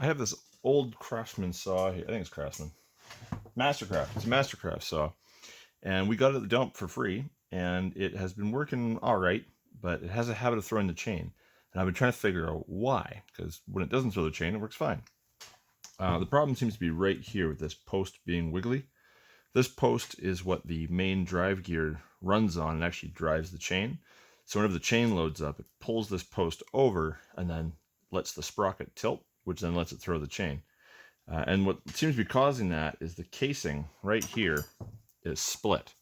I have this old Craftsman saw here. I think it's Craftsman. Mastercraft. It's a Mastercraft saw. And we got it at the dump for free. And it has been working all right, but it has a habit of throwing the chain. And I've been trying to figure out why. Because when it doesn't throw the chain, it works fine. The problem seems to be right here with this post being wiggly. This post is what the main drive gear runs on and actually drives the chain. So whenever the chain loads up, it pulls this post over and then lets the sprocket tilt, which then lets it throw the chain. And what seems to be causing that is the casing right here is split.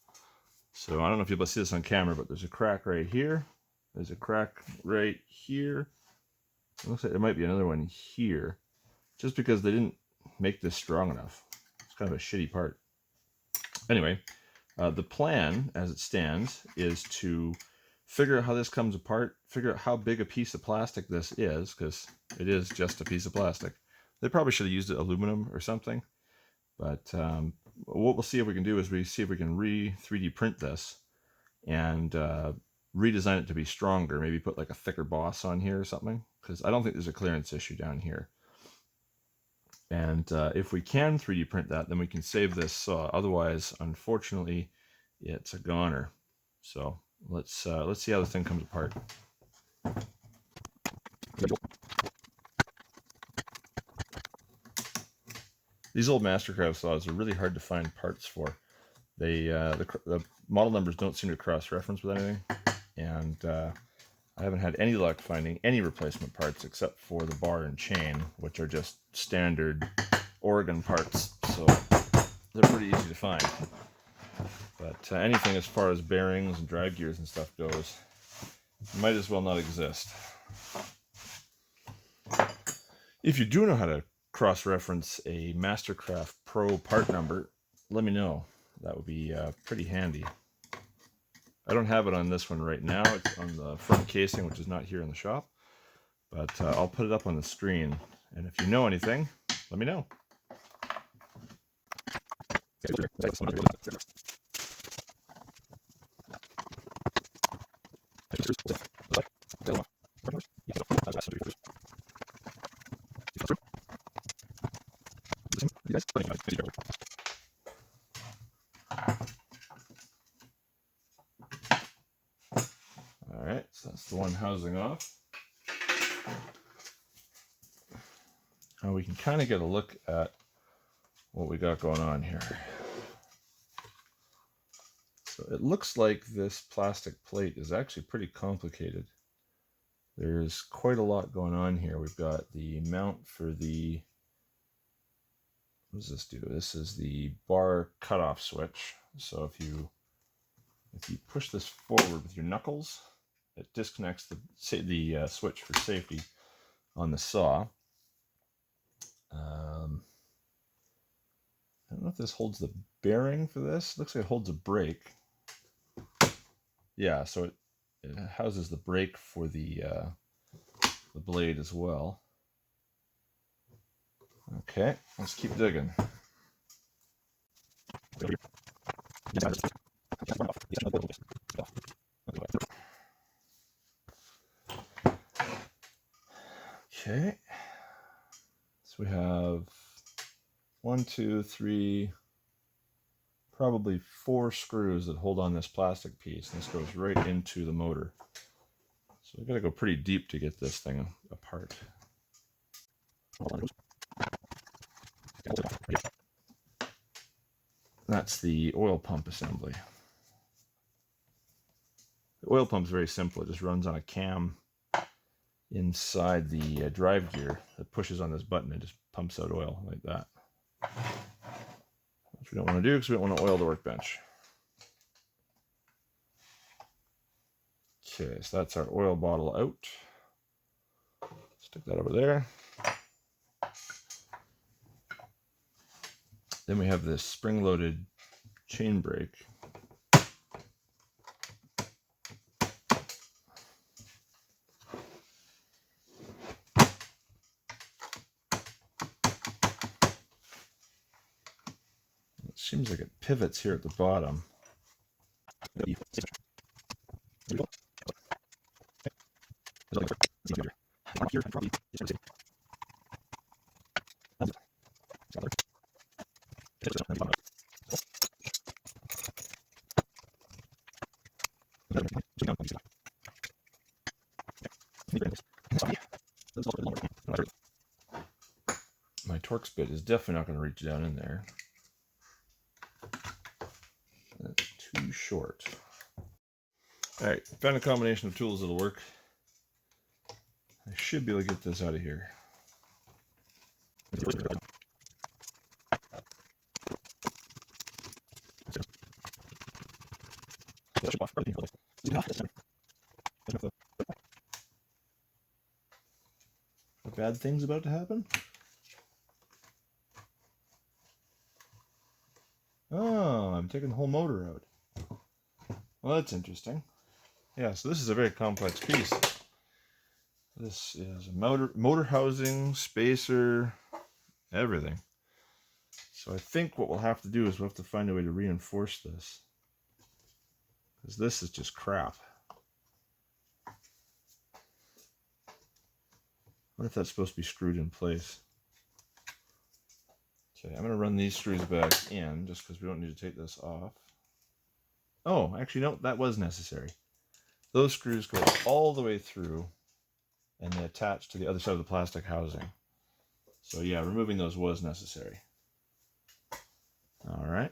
So I don't know if you'll be able to see this on camera, but there's a crack right here. There's a crack right here. It looks like there might be another one here, just because they didn't make this strong enough. It's kind of a shitty part. Anyway, the plan as it stands is to figure out how this comes apart, figure out how big a piece of plastic this is, because it is just a piece of plastic. They probably should have used aluminum or something, but what we'll see if we can do is we see if we can 3D print this and redesign it to be stronger, maybe put like a thicker boss on here or something, because I don't think there's a clearance issue down here. And if we can 3D print that, then we can save this saw. Otherwise, unfortunately, it's a goner. So let's see how this thing comes apart. These old Mastercraft saws are really hard to find parts for. They the model numbers don't seem to cross-reference with anything, and I haven't had any luck finding any replacement parts except for the bar and chain, which are just standard Oregon parts, so they're pretty easy to find. But anything as far as bearings and drive gears and stuff goes, might as well not exist. If you do know how to cross-reference a Mastercraft Pro part number, let me know. That would be pretty handy. I don't have it on this one right now. It's on the front casing, which is not here in the shop. But I'll put it up on the screen. And if you know anything, let me know. Alright, so that's the one housing off. Now we can kind of get a look at what we got going on here. So it looks like this plastic plate is actually pretty complicated. There's quite a lot going on here. We've got the mount for the, what does this do? This is the bar cutoff switch. So if you push this forward with your knuckles, it disconnects the switch for safety on the saw. I don't know if this holds the bearing for this. Looks like it holds a brake. Yeah, so it houses the brake for the blade as well. Okay, let's keep digging. Okay, so we have 1, 2, 3, probably 4 screws that hold on this plastic piece, and this goes right into the motor. So we've got to go pretty deep to get this thing apart. That's the oil pump assembly. The oil pump is very simple. It just runs on a cam inside the drive gear that pushes on this button and just pumps out oil like that. Which we don't want to do because we don't want to oil the workbench. Okay, so that's our oil bottle out. Stick that over there. Then we have this spring-loaded chain brake. It seems like it pivots here at the bottom. My Torx bit is definitely not going to reach down in there. That's too short. Alright, found a combination of tools that'll work. I should be able to get this out of here. Are bad things about to happen? Oh, I'm taking the whole motor out. Well, that's interesting. Yeah, so this is a very complex piece. This is a motor housing, spacer, everything. So I think what we'll have to do is we'll have to find a way to reinforce this, because this is just crap. What if that's supposed to be screwed in place? Okay, I'm going to run these screws back in just because we don't need to take this off. Oh, actually, no, that was necessary. Those screws go all the way through and they attach to the other side of the plastic housing. So yeah, removing those was necessary. All right.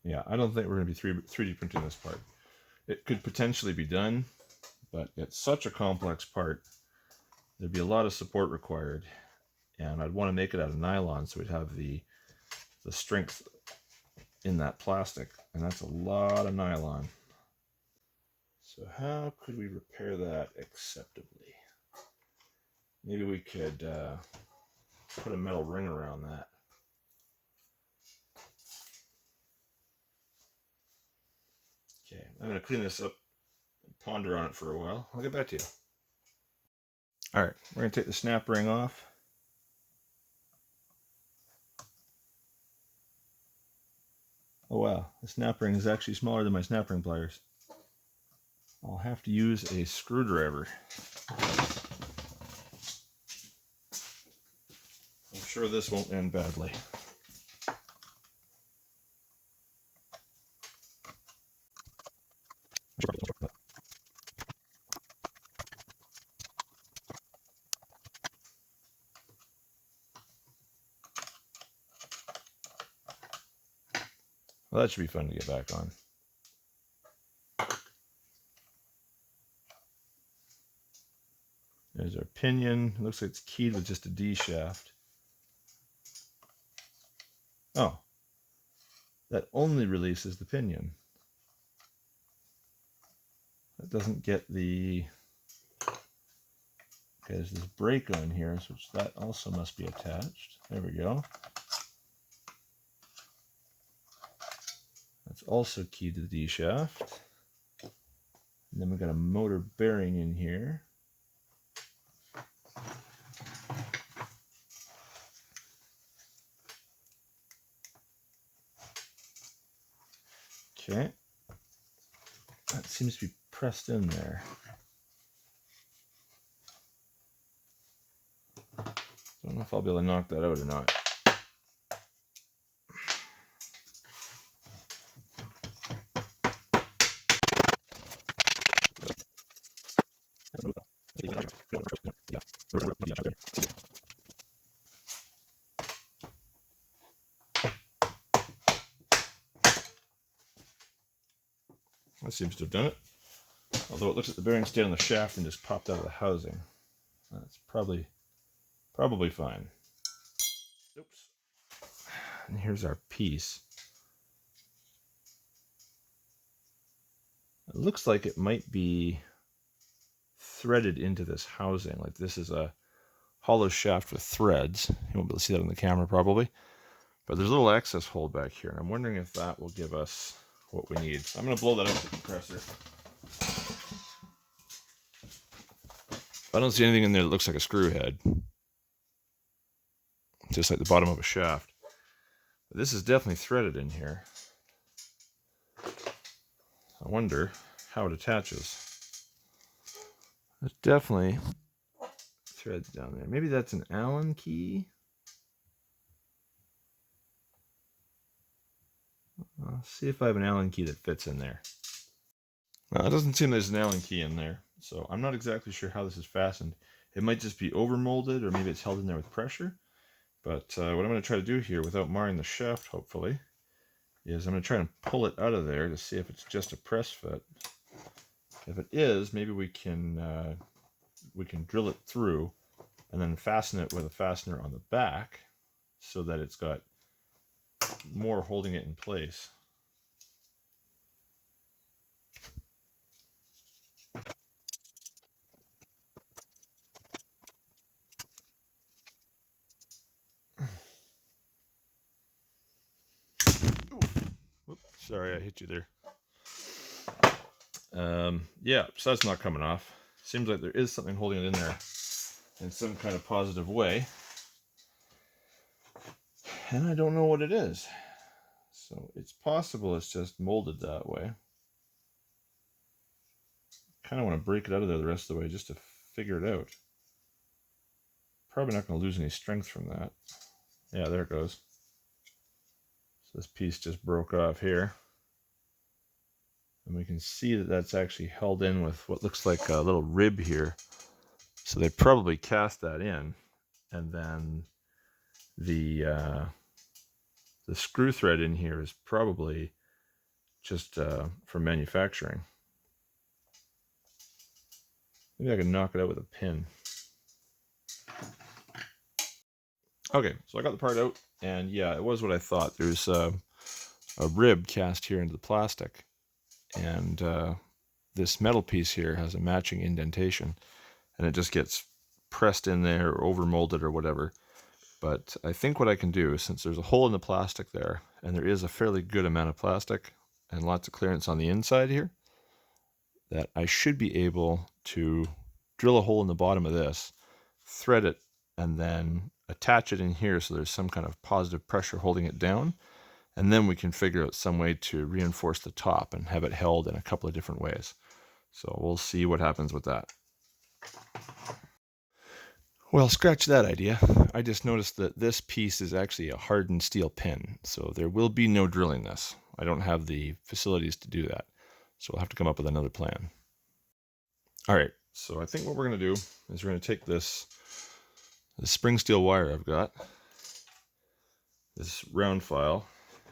Yeah, I don't think we're going to be 3D printing this part. It could potentially be done, but it's such a complex part. There'd be a lot of support required, and I'd want to make it out of nylon so we'd have the strength in that plastic, and that's a lot of nylon. So how could we repair that acceptably? Maybe we could put a metal ring around that. Okay, I'm going to clean this up and ponder on it for a while. I'll get back to you. All right, we're going to take the snap ring off. Oh wow, the snap ring is actually smaller than my snap ring pliers. I'll have to use a screwdriver. I'm sure this won't end badly. Well, that should be fun to get back on. There's our pinion. It looks like it's keyed with just a D shaft. Oh, that only releases the pinion. That doesn't get the... Okay, there's this brake on here, so that also must be attached. There we go. That's also keyed to the D shaft. And then we've got a motor bearing in here. Okay. That seems to be pressed in there. Don't know if I'll be able to knock that out or not. That seems to have done it. Although it looks like the bearing stayed on the shaft and just popped out of the housing. That's probably fine. Oops. And here's our piece. It looks like it might be threaded into this housing. Like this is a hollow shaft with threads. You won't be able to see that on the camera probably. But there's a little access hole back here. And I'm wondering if that will give us what we need. I'm going to blow that out with the compressor. I don't see anything in there that looks like a screw head. Just like the bottom of a shaft. But this is definitely threaded in here. I wonder how it attaches. It's definitely threads down there. Maybe that's an Allen key. I'll see if I have an Allen key that fits in there. Well, it doesn't seem there's an Allen key in there, so I'm not exactly sure how this is fastened. It might just be over molded, or maybe it's held in there with pressure. But what I'm going to try to do here, without marring the shaft, hopefully, is I'm going to try and pull it out of there to see if it's just a press fit. If it is, maybe we can drill it through and then fasten it with a fastener on the back so that it's got more holding it in place. Whoops, sorry, I hit you there. Yeah, so that's not coming off. Seems like there is something holding it in there in some kind of positive way. And I don't know what it is. So it's possible it's just molded that way. Kind of want to break it out of there the rest of the way just to figure it out. Probably not going to lose any strength from that. Yeah, there it goes. So this piece just broke off here. And we can see that that's actually held in with what looks like a little rib here. So they probably cast that in, and then the screw thread in here is probably just for manufacturing. Maybe I can knock it out with a pin. Okay, so I got the part out, and yeah, it was what I thought. There's a rib cast here into the plastic, and this metal piece here has a matching indentation, and it just gets pressed in there or over molded or whatever. But I think what I can do, since there's a hole in the plastic there, and there is a fairly good amount of plastic and lots of clearance on the inside here, that I should be able to drill a hole in the bottom of this, thread it, and then attach it in here so there's some kind of positive pressure holding it down. And then we can figure out some way to reinforce the top and have it held in a couple of different ways. So we'll see what happens with that. Well, scratch that idea. I just noticed that this piece is actually a hardened steel pin, so there will be no drilling this. I don't have the facilities to do that, so we'll have to come up with another plan. All right, so I think what we're going to do is we're going to take this spring steel wire I've got, this round file,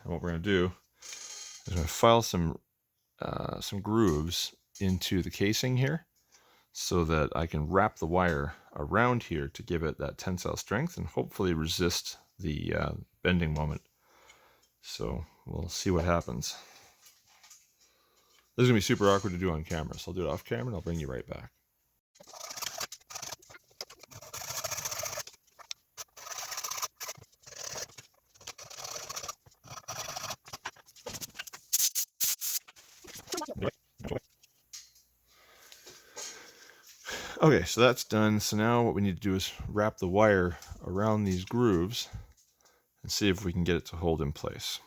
and what we're going to do is we're going to file some grooves into the casing here, so that I can wrap the wire around here to give it that tensile strength and hopefully resist the bending moment. So we'll see what happens. This is going to be super awkward to do on camera, so I'll do it off camera and I'll bring you right back. Okay, so that's done. So now what we need to do is wrap the wire around these grooves and see if we can get it to hold in place.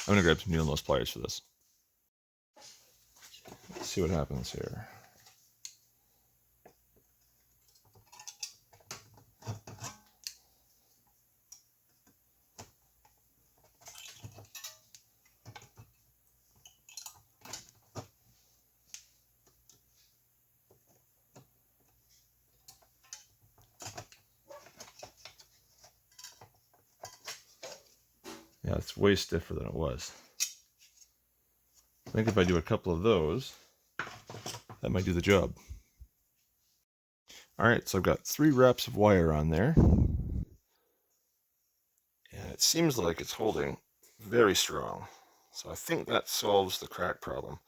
I'm going to grab some needle nose pliers for this. Let's see what happens here. Yeah, it's way stiffer than it was. I think if I do a couple of those, that might do the job. All right, so I've got 3 wraps of wire on there. And it seems like it's holding very strong. So I think that solves the crack problem.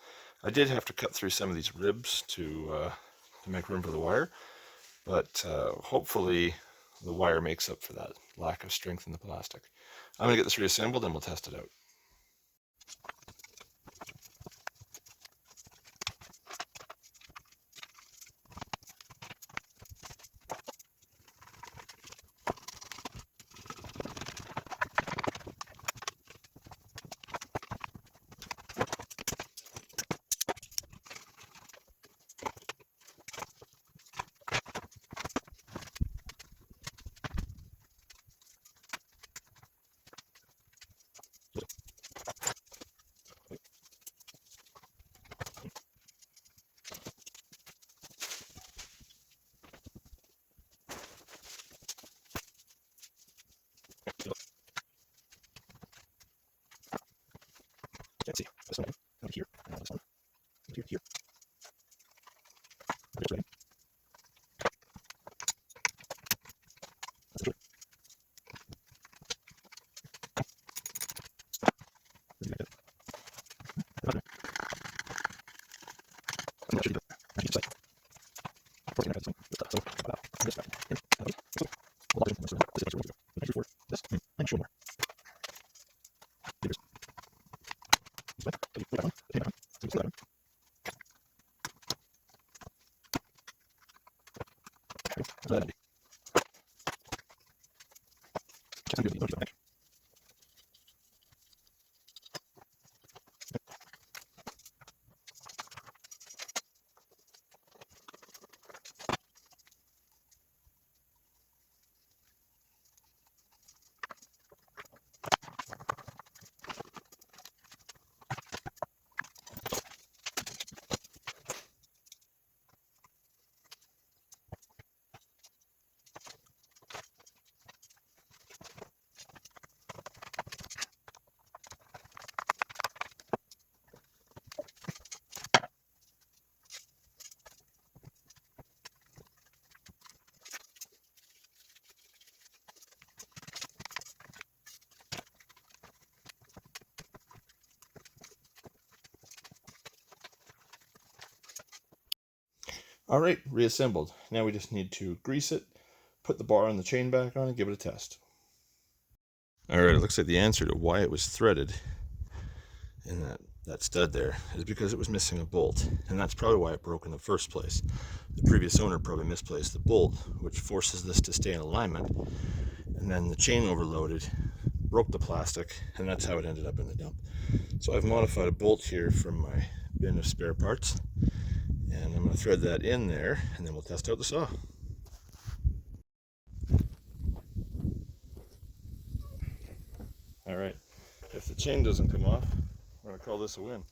I did have to cut through some of these ribs to make room for the wire. but hopefully the wire makes up for that lack of strength in the plastic. I'm going to get this reassembled and we'll test it out. Can't see. This one over here. And this one here. Here. It's ready. That's good. I'm not sure you I should say. Of course, you know, this one. So, wow. This back. Here. Hold on. This is extra room to go. Next before this. I'm sure more. Here's. This way. So you put that on. Put that on. So you put that on. So that'd be. Just good. Don't you think? All right, reassembled. Now we just need to grease it, put the bar and the chain back on, and give it a test. All right, it looks like the answer to why it was threaded in that stud there is because it was missing a bolt, and that's probably why it broke in the first place. The previous owner probably misplaced the bolt, which forces this to stay in alignment, and then the chain overloaded, broke the plastic, and that's how it ended up in the dump. So I've modified a bolt here from my bin of spare parts, and I'm going to thread that in there, and then we'll test out the saw. All right, if the chain doesn't come off, we're going to call this a win.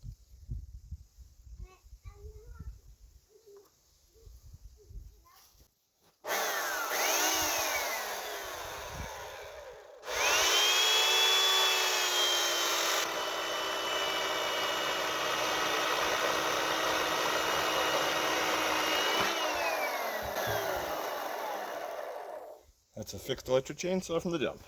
That's a fixed electric chainsaw from the dump.